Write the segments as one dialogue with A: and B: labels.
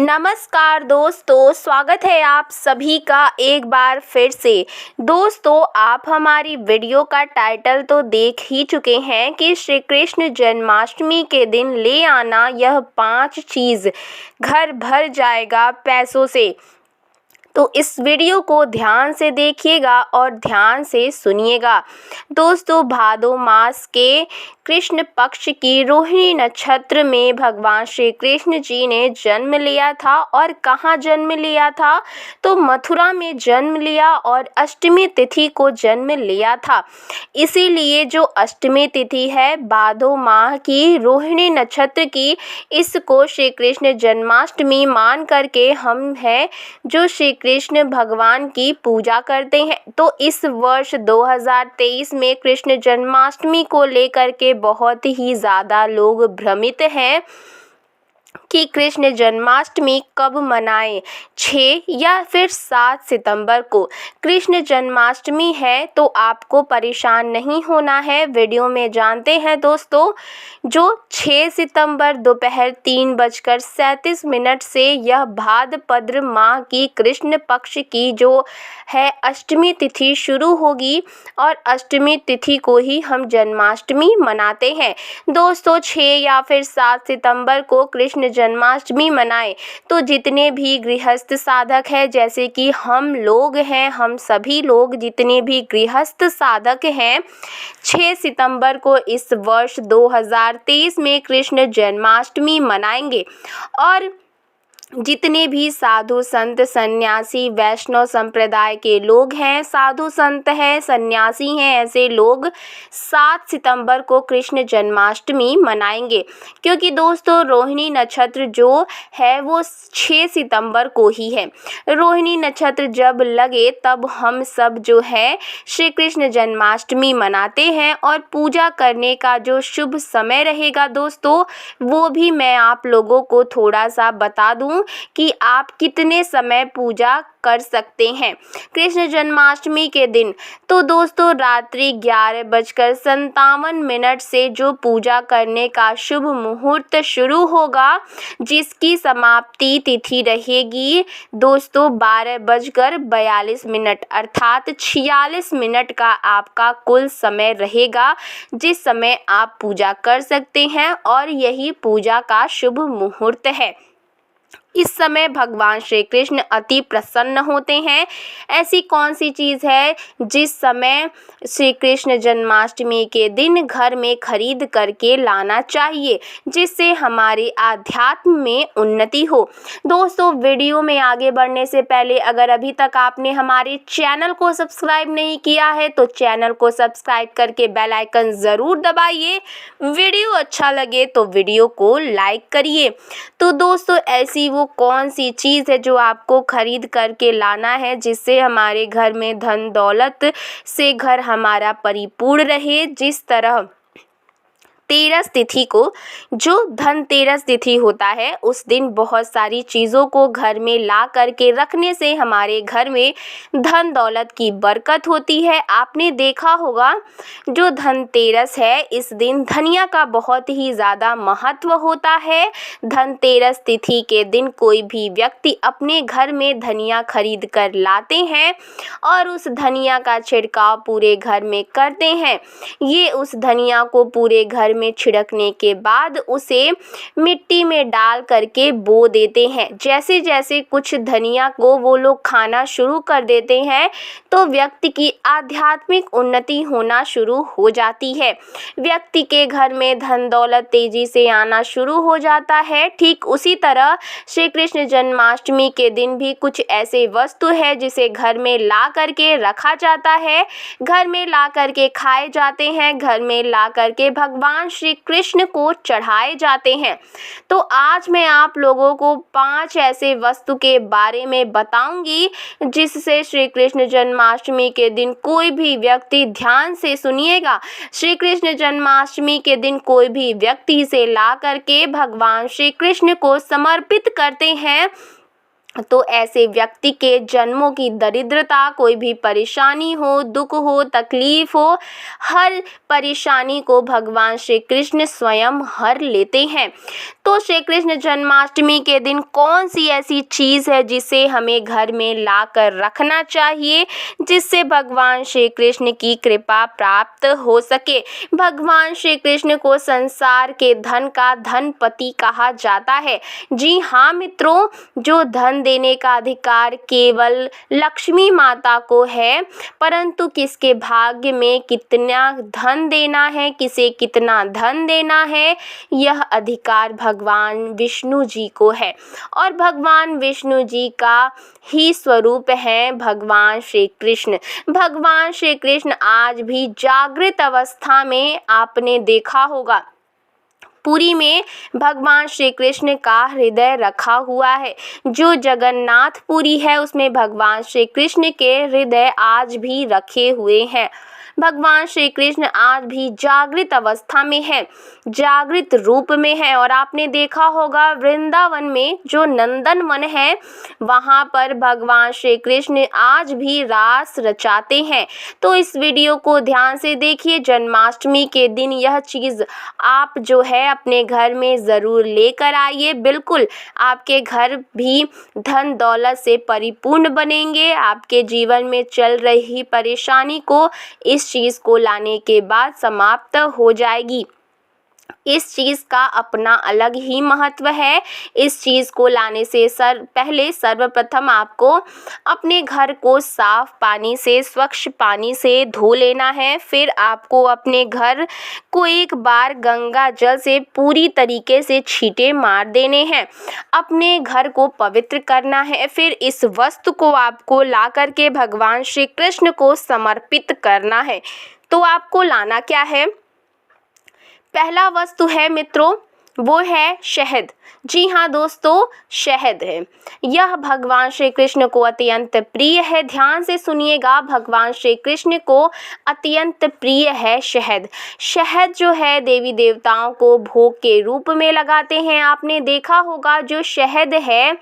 A: नमस्कार दोस्तों, स्वागत है आप सभी का एक बार फिर से। दोस्तों, आप हमारी वीडियो का टाइटल तो देख ही चुके हैं कि श्री कृष्ण जन्माष्टमी के दिन ले आना यह 5 चीज़ घर भर जाएगा पैसों से। तो इस वीडियो को ध्यान से देखिएगा और ध्यान से सुनिएगा। दोस्तों, भादो मास के कृष्ण पक्ष की रोहिणी नक्षत्र में भगवान श्री कृष्ण जी ने जन्म लिया था। और कहाँ जन्म लिया था? तो मथुरा में जन्म लिया और अष्टमी तिथि को जन्म लिया था। इसीलिए जो अष्टमी तिथि है भादो माह की रोहिणी नक्षत्र की, इसको श्री कृष्ण जन्माष्टमी मान करके हम है जो श्री कृष्ण भगवान की पूजा करते हैं। तो इस वर्ष 2023 में कृष्ण जन्माष्टमी को लेकर के बहुत ही ज़्यादा लोग भ्रमित हैं कि कृष्ण जन्माष्टमी कब मनाएं, 6 या फिर 7 सितंबर को कृष्ण जन्माष्टमी है। तो आपको परेशान नहीं होना है, वीडियो में जानते हैं दोस्तों। जो 6 सितंबर दोपहर 3:37 से यह भाद्रपद माह की कृष्ण पक्ष की जो है अष्टमी तिथि शुरू होगी और अष्टमी तिथि को ही हम जन्माष्टमी मनाते हैं। दोस्तों, 6 या फिर 7 सितंबर को कृष्ण जन्माष्टमी मनाएं तो जितने भी गृहस्थ साधक हैं, जैसे कि हम लोग हैं, हम सभी लोग जितने भी गृहस्थ साधक हैं, 6 सितंबर को इस वर्ष 2023 में कृष्ण जन्माष्टमी मनाएंगे। और जितने भी साधु संत सन्यासी वैष्णव संप्रदाय के लोग हैं, साधु संत हैं, सन्यासी हैं, ऐसे लोग 7 सितंबर को कृष्ण जन्माष्टमी मनाएंगे। क्योंकि दोस्तों, रोहिणी नक्षत्र जो है वो 6 सितंबर को ही है। रोहिणी नक्षत्र जब लगे तब हम सब जो है श्री कृष्ण जन्माष्टमी मनाते हैं। और पूजा करने का जो शुभ समय रहेगा दोस्तों, वो भी मैं आप लोगों को थोड़ा सा बता दूं कि आप कितने समय पूजा कर सकते हैं कृष्ण जन्माष्टमी के दिन। तो दोस्तों, रात्रि 11:57 से जो पूजा करने का शुभ मुहूर्त शुरू होगा, जिसकी समाप्ति तिथि रहेगी दोस्तों 12:42 अर्थात 46 मिनट का आपका कुल समय रहेगा, जिस समय आप पूजा कर सकते हैं। और यही पूजा का शुभ मुहूर्त है। इस समय भगवान श्री कृष्ण अति प्रसन्न होते हैं। ऐसी कौन सी चीज़ है जिस समय श्री कृष्ण जन्माष्टमी के दिन घर में खरीद करके लाना चाहिए, जिससे हमारे आध्यात्म में उन्नति हो? दोस्तों, वीडियो में आगे बढ़ने से पहले अगर अभी तक आपने हमारे चैनल को सब्सक्राइब नहीं किया है तो चैनल को सब्सक्राइब करके बेल आइकन ज़रूर दबाइए। वीडियो अच्छा लगे तो वीडियो को लाइक करिए। तो दोस्तों, ऐसी वो कौन सी चीज़ है जो आपको खरीद करके लाना है, जिससे हमारे घर में धन दौलत से घर हमारा परिपूर्ण रहे? जिस तरह धनतेरस तिथि को, जो धनतेरस तिथि होता है, उस दिन बहुत सारी चीज़ों को घर में ला करके रखने से हमारे घर में धन दौलत की बरकत होती है। आपने देखा होगा जो धनतेरस है, इस दिन धनिया का बहुत ही ज़्यादा महत्व होता है। धनतेरस तिथि के दिन कोई भी व्यक्ति अपने घर में धनिया खरीद कर लाते हैं और उस धनिया का छिड़काव पूरे घर में करते हैं। ये उस धनिया को पूरे घर में छिड़कने के बाद उसे मिट्टी में डाल करके बो देते हैं। जैसे जैसे कुछ धनिया को वो लोग खाना शुरू कर देते हैं तो व्यक्ति की आध्यात्मिक उन्नति होना शुरू हो जाती है। व्यक्ति के घर में धन दौलत तेजी से आना शुरू हो जाता है। ठीक उसी तरह श्री कृष्ण जन्माष्टमी के दिन भी कुछ ऐसे वस्तु है जिसे घर में ला करके रखा जाता है, घर में ला करके खाए जाते हैं, घर में ला करके भगवान श्री कृष्ण को चढ़ाए जाते हैं। तो आज मैं आप लोगों को 5 ऐसे वस्तु के बारे में बताऊंगी जिससे श्री कृष्ण जन्माष्टमी के दिन कोई भी व्यक्ति, ध्यान से सुनिएगा, श्री कृष्ण जन्माष्टमी के दिन कोई भी व्यक्ति इसे ला करके भगवान श्री कृष्ण को समर्पित करते हैं तो ऐसे व्यक्ति के जन्मों की दरिद्रता, कोई भी परेशानी हो, दुख हो, तकलीफ हो, हर परेशानी को भगवान श्री कृष्ण स्वयं हर लेते हैं। तो श्री कृष्ण जन्माष्टमी के दिन कौन सी ऐसी चीज़ है जिसे हमें घर में ला कर रखना चाहिए, जिससे भगवान श्री कृष्ण की कृपा प्राप्त हो सके। भगवान श्री कृष्ण को संसार के धन का धनपति कहा जाता है। जी हाँ मित्रों, जो धन देने का अधिकार केवल लक्ष्मी माता को है, परंतु किसके भाग्य में कितना धन देना है, किसे कितना धन देना है, यह अधिकार भगवान विष्णु जी को है। और भगवान विष्णु जी का ही स्वरूप है भगवान श्री कृष्ण। भगवान श्री कृष्ण आज भी जागृत अवस्था में आपने देखा होगा, पुरी में भगवान श्री कृष्ण का हृदय रखा हुआ है। जो जगन्नाथ पुरी है उसमें भगवान श्री कृष्ण के हृदय आज भी रखे हुए हैं। भगवान श्री कृष्ण आज भी जागृत अवस्था में है, जागृत रूप में है। और आपने देखा होगा वृंदावन में जो नंदन वन है, वहाँ पर भगवान श्री कृष्ण आज भी रास रचाते हैं। तो इस वीडियो को ध्यान से देखिए। जन्माष्टमी के दिन यह चीज़ आप जो है अपने घर में ज़रूर लेकर आइए। बिल्कुल आपके घर भी धन दौलत से परिपूर्ण बनेंगे। आपके जीवन में चल रही परेशानी को इस चीज़ को लाने के बाद समाप्त हो जाएगी। इस चीज़ का अपना अलग ही महत्व है। इस चीज़ को लाने से पहले सर्वप्रथम आपको अपने घर को साफ पानी से, स्वच्छ पानी से धो लेना है। फिर आपको अपने घर को एक बार गंगा जल से पूरी तरीके से छींटे मार देने हैं। अपने घर को पवित्र करना है। फिर इस वस्तु को आपको ला करके भगवान श्री कृष्ण को समर्पित करना है। तो आपको लाना क्या है? पहला वस्तु है मित्रों, वो है शहद। जी हाँ दोस्तों, शहद है। यह भगवान श्री कृष्ण को अत्यंत प्रिय है। ध्यान से सुनिएगा, भगवान श्री कृष्ण को अत्यंत प्रिय है शहद। शहद जो है देवी देवताओं को भोग के रूप में लगाते हैं। आपने देखा होगा जो शहद है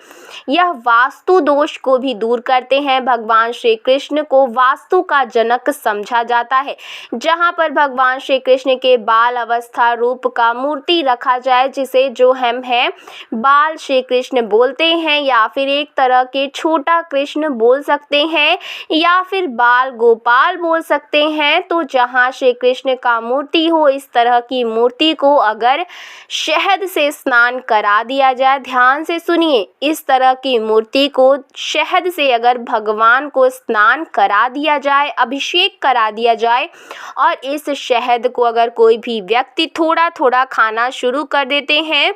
A: यह वास्तु दोष को भी दूर करते हैं। भगवान श्री कृष्ण को वास्तु का जनक समझा जाता है। जहाँ पर भगवान श्री कृष्ण के बाल अवस्था रूप का मूर्ति रखा जाए, जिसे जो हम हैं बाल श्री कृष्ण बोलते हैं, या फिर एक तरह के छोटा कृष्ण बोल सकते हैं, या फिर बाल गोपाल बोल सकते हैं। तो जहाँ श्री कृष्ण का मूर्ति हो, इस तरह की मूर्ति को अगर शहद से स्नान करा दिया जाए, ध्यान से सुनिए, इस तरह की मूर्ति को शहद से अगर भगवान को स्नान करा दिया जाए, अभिषेक करा दिया जाए, और इस शहद को अगर कोई भी व्यक्ति थोड़ा थोड़ा खाना शुरू कर देते हैं,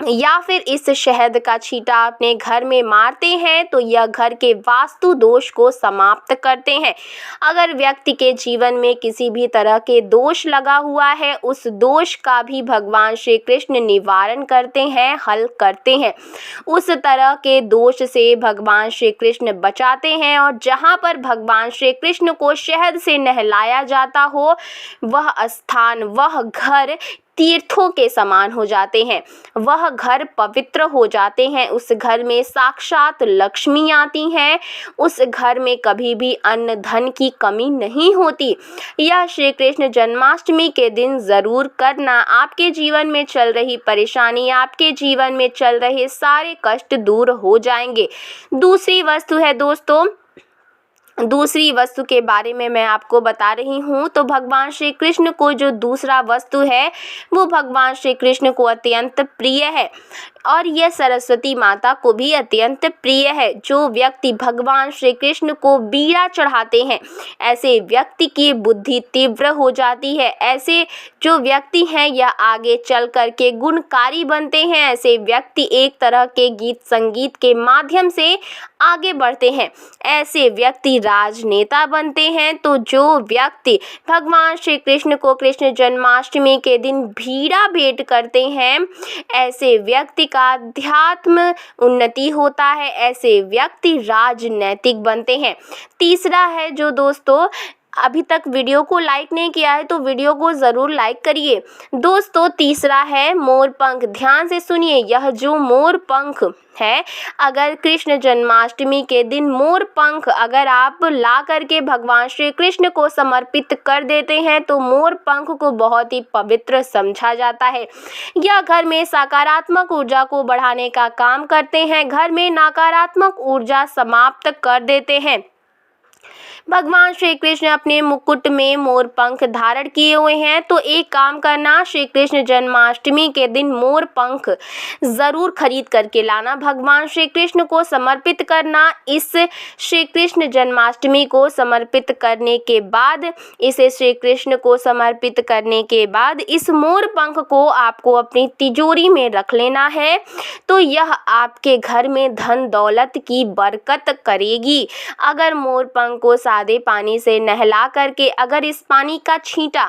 A: या फिर इस शहद का छींटा अपने घर में मारते हैं, तो यह घर के वास्तु दोष को समाप्त करते हैं। अगर व्यक्ति के जीवन में किसी भी तरह के दोष लगा हुआ है, उस दोष का भी भगवान श्री कृष्ण निवारण करते हैं, हल करते हैं। उस तरह के दोष से भगवान श्री कृष्ण बचाते हैं। और जहाँ पर भगवान श्री कृष्ण को शहद से नहलाया जाता हो, वह स्थान, वह घर तीर्थों के समान हो जाते हैं। वह घर पवित्र हो जाते हैं। उस घर में साक्षात लक्ष्मी आती हैं। उस घर में कभी भी अन्न धन की कमी नहीं होती। यह श्री कृष्ण जन्माष्टमी के दिन ज़रूर करना। आपके जीवन में चल रही परेशानी, आपके जीवन में चल रहे सारे कष्ट दूर हो जाएंगे। दूसरी वस्तु है दोस्तों, दूसरी वस्तु के बारे में मैं आपको बता रही हूँ। तो भगवान श्री कृष्ण को जो दूसरा वस्तु है वो भगवान श्री कृष्ण को अत्यंत प्रिय है, और यह सरस्वती माता को भी अत्यंत प्रिय है। जो व्यक्ति भगवान श्री कृष्ण को बीड़ा चढ़ाते हैं, ऐसे व्यक्ति की बुद्धि तीव्र हो जाती है। ऐसे जो व्यक्ति हैं यह आगे चल कर के गुणकारी बनते हैं। ऐसे व्यक्ति एक तरह के गीत संगीत के माध्यम से आगे बढ़ते हैं। ऐसे व्यक्ति राजनेता बनते हैं। तो जो व्यक्ति भगवान श्री कृष्ण को कृष्ण जन्माष्टमी के दिन बीड़ा भेंट करते हैं, ऐसे व्यक्ति का अध्यात्म उन्नति होता है। ऐसे व्यक्ति राजनैतिक बनते हैं। तीसरा है जो दोस्तों, अभी तक वीडियो को लाइक नहीं किया है तो वीडियो को ज़रूर लाइक करिए। दोस्तों तीसरा है मोर पंख। ध्यान से सुनिए, यह जो मोर पंख है, अगर कृष्ण जन्माष्टमी के दिन मोर पंख अगर आप ला करके भगवान श्री कृष्ण को समर्पित कर देते हैं तो मोर पंख को बहुत ही पवित्र समझा जाता है। यह घर में सकारात्मक ऊर्जा को बढ़ाने का काम करते हैं, घर में नकारात्मक ऊर्जा समाप्त कर देते हैं। भगवान श्री कृष्ण अपने मुकुट में मोर पंख धारण किए हुए हैं, तो एक काम करना, श्री कृष्ण जन्माष्टमी के दिन मोर पंख ज़रूर खरीद करके लाना, भगवान श्री कृष्ण को समर्पित करना। इस श्री कृष्ण जन्माष्टमी को समर्पित करने के बाद, इसे श्री कृष्ण को समर्पित करने के बाद इस मोर पंख को आपको अपनी तिजोरी में रख लेना है, तो यह आपके घर में धन दौलत की बरकत करेगी। अगर मोर पंख को सादे पानी से नहला करके अगर इस पानी का छींटा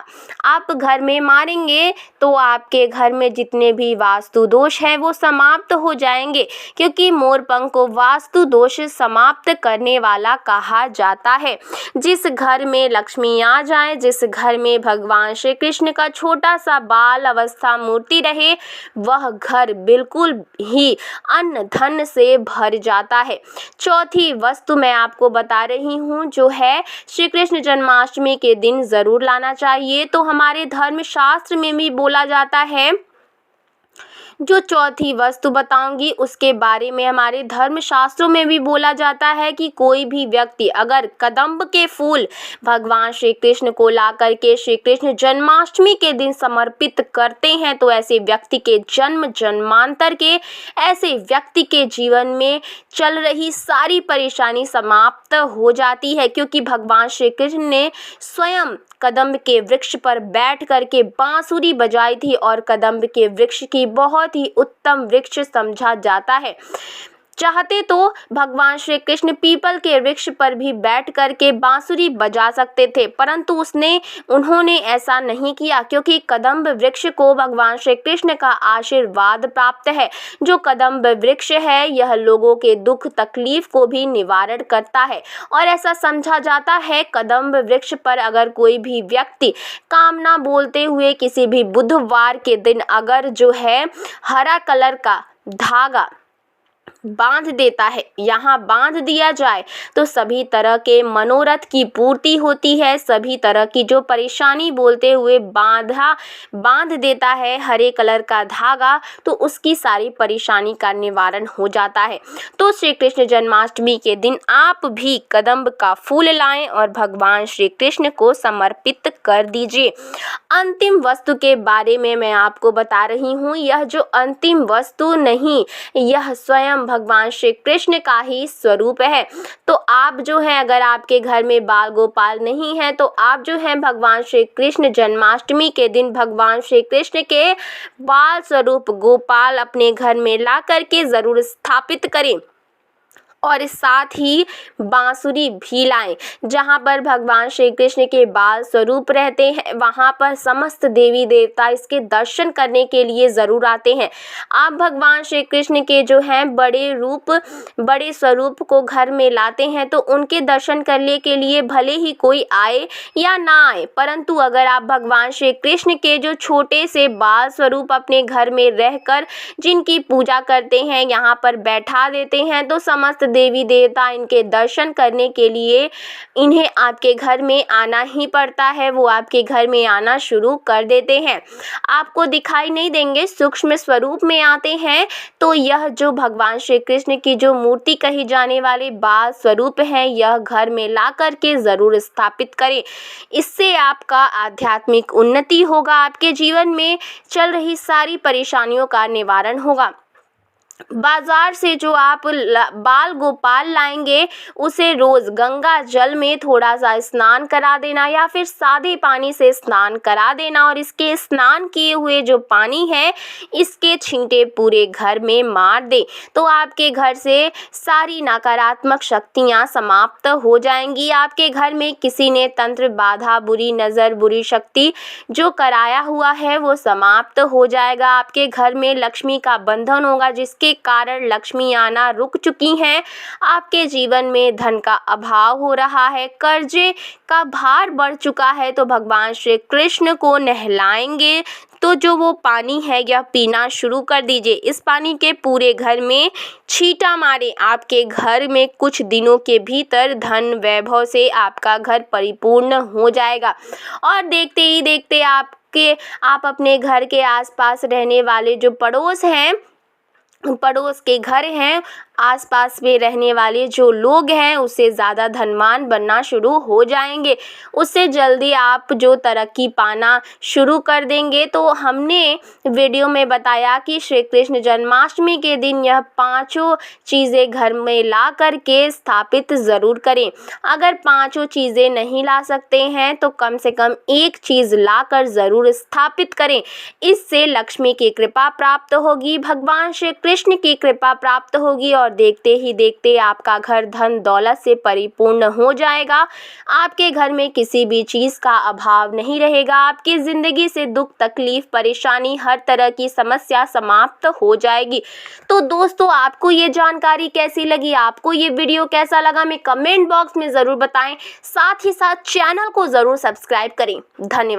A: आप घर में मारेंगे तो आपके घर में जितने भी वास्तु दोष हैं वो समाप्त हो जाएंगे, क्योंकि मोर पंख को वास्तु दोष समाप्त करने वाला कहा जाता है। जिस घर में लक्ष्मी आ जाए, जिस घर में भगवान श्री कृष्ण का छोटा सा बाल अवस्था मूर्ति रहे, वह घर बिल्कुल ही अन्न धन से भर जाता है। चौथी वस्तु मैं आपको बता रही हूँ जो है श्री कृष्ण जन्माष्टमी के दिन ज़रूर लाना चाहिए। तो हमारे धर्म शास्त्र में भी बोला जाता है, जो चौथी वस्तु बताऊंगी उसके बारे में हमारे धर्म शास्त्रों में भी बोला जाता है कि कोई भी व्यक्ति अगर कदम्ब के फूल भगवान श्री कृष्ण को ला करके श्री कृष्ण जन्माष्टमी के दिन समर्पित करते हैं तो ऐसे व्यक्ति के जन्म जन्मांतर के, ऐसे व्यक्ति के जीवन में चल रही सारी परेशानी समाप्त हो जाती है, क्योंकि भगवान श्री कृष्ण ने स्वयं कदम्ब के वृक्ष पर बैठ करके बांसुरी बजाई थी, और कदम्ब के वृक्ष की बहुत ही उत्तम वृक्ष समझा जाता है। चाहते तो भगवान श्री कृष्ण पीपल के वृक्ष पर भी बैठ करके बांसुरी बजा सकते थे, परंतु उन्होंने ऐसा नहीं किया, क्योंकि कदम्ब वृक्ष को भगवान श्री कृष्ण का आशीर्वाद प्राप्त है। जो कदम्ब वृक्ष है यह लोगों के दुख तकलीफ को भी निवारण करता है, और ऐसा समझा जाता है कदम्ब वृक्ष पर अगर कोई भी व्यक्ति कामना बोलते हुए किसी भी बुधवार के दिन अगर जो है हरा कलर का धागा बांध देता है, यहाँ बांध दिया जाए तो सभी तरह के मनोरथ की पूर्ति होती है। सभी तरह की जो परेशानी बोलते हुए बांध देता है हरे कलर का धागा, तो उसकी सारी परेशानी का निवारण हो जाता है। तो श्री कृष्ण जन्माष्टमी के दिन आप भी कदम्ब का फूल लाएं और भगवान श्री कृष्ण को समर्पित कर दीजिए। अंतिम वस्तु के बारे में मैं आपको बता रही हूँ, यह जो अंतिम वस्तु नहीं, यह स्वयं भगवान श्री कृष्ण का ही स्वरूप है। तो आप जो है, अगर आपके घर में बाल गोपाल नहीं है तो आप जो है भगवान श्री कृष्ण जन्माष्टमी के दिन भगवान श्री कृष्ण के बाल स्वरूप गोपाल अपने घर में ला करके ज़रूर स्थापित करें, और साथ ही बांसुरी भी लाएं। जहाँ पर भगवान श्री कृष्ण के बाल स्वरूप रहते हैं वहाँ पर समस्त देवी देवता इसके दर्शन करने के लिए ज़रूर आते हैं। आप भगवान श्री कृष्ण के जो हैं बड़े स्वरूप को घर में लाते हैं तो उनके दर्शन करने के लिए भले ही कोई आए या ना आए, परंतु अगर आप भगवान श्री कृष्ण के जो छोटे से बाल स्वरूप अपने घर में रहकर जिनकी पूजा करते हैं यहाँ पर बैठा देते हैं तो समस्त देवी देवता इनके दर्शन करने के लिए इन्हें आपके घर में आना ही पड़ता है, वो आपके घर में आना शुरू कर देते हैं। आपको दिखाई नहीं देंगे, सूक्ष्म स्वरूप में आते हैं। तो यह जो भगवान श्री कृष्ण की जो मूर्ति कही जाने वाले बाल स्वरूप है, यह घर में ला करके ज़रूर स्थापित करें। इससे आपका आध्यात्मिक उन्नति होगा, आपके जीवन में चल रही सारी परेशानियों का निवारण होगा। बाजार से जो आप बाल गोपाल लाएंगे उसे रोज़ गंगा जल में थोड़ा सा स्नान करा देना या फिर सादे पानी से स्नान करा देना, और इसके स्नान किए हुए जो पानी है इसके छींटे पूरे घर में मार दे, तो आपके घर से सारी नकारात्मक शक्तियां समाप्त हो जाएंगी। आपके घर में किसी ने तंत्र बाधा, बुरी नज़र, बुरी शक्ति जो कराया हुआ है वो समाप्त हो जाएगा। आपके घर में लक्ष्मी का बंधन होगा, जिसके जिसके कारण लक्ष्मी आना रुक चुकी हैं। आपके जीवन में धन का अभाव हो रहा है, कर्जे का भार बढ़ चुका है, तो भगवान श्री कृष्ण को नहलाएंगे तो जो वो पानी है यह पीना शुरू कर दीजिए। इस पानी के पूरे घर में छींटा मारें। आपके घर में कुछ दिनों के भीतर धन वैभव से आपका घर परिपूर्ण हो जाएगा और देखते ही देखते आप अपने घर के आसपास रहने वाले जो पड़ोस के घर हैं, आसपास में रहने वाले जो लोग हैं उससे ज़्यादा धनवान बनना शुरू हो जाएंगे। उससे जल्दी आप जो तरक्की पाना शुरू कर देंगे। तो हमने वीडियो में बताया कि श्री कृष्ण जन्माष्टमी के दिन यह पांचों चीज़ें घर में ला करके स्थापित ज़रूर करें। अगर पांचों चीज़ें नहीं ला सकते हैं तो कम से कम एक चीज़ ला कर ज़रूर स्थापित करें। इससे लक्ष्मी की कृपा प्राप्त होगी, भगवान श्री कृष्ण की कृपा प्राप्त होगी और देखते ही देखते आपका घर धन दौलत से परिपूर्ण हो जाएगा। आपके घर में किसी भी चीज़ का अभाव नहीं रहेगा। आपकी ज़िंदगी से दुख, तकलीफ, परेशानी, हर तरह की समस्या समाप्त हो जाएगी। तो दोस्तों, आपको ये जानकारी कैसी लगी, आपको ये वीडियो कैसा लगा, हमें कमेंट बॉक्स में ज़रूर बताएं। साथ ही साथ चैनल को ज़रूर सब्सक्राइब करें। धन्यवाद।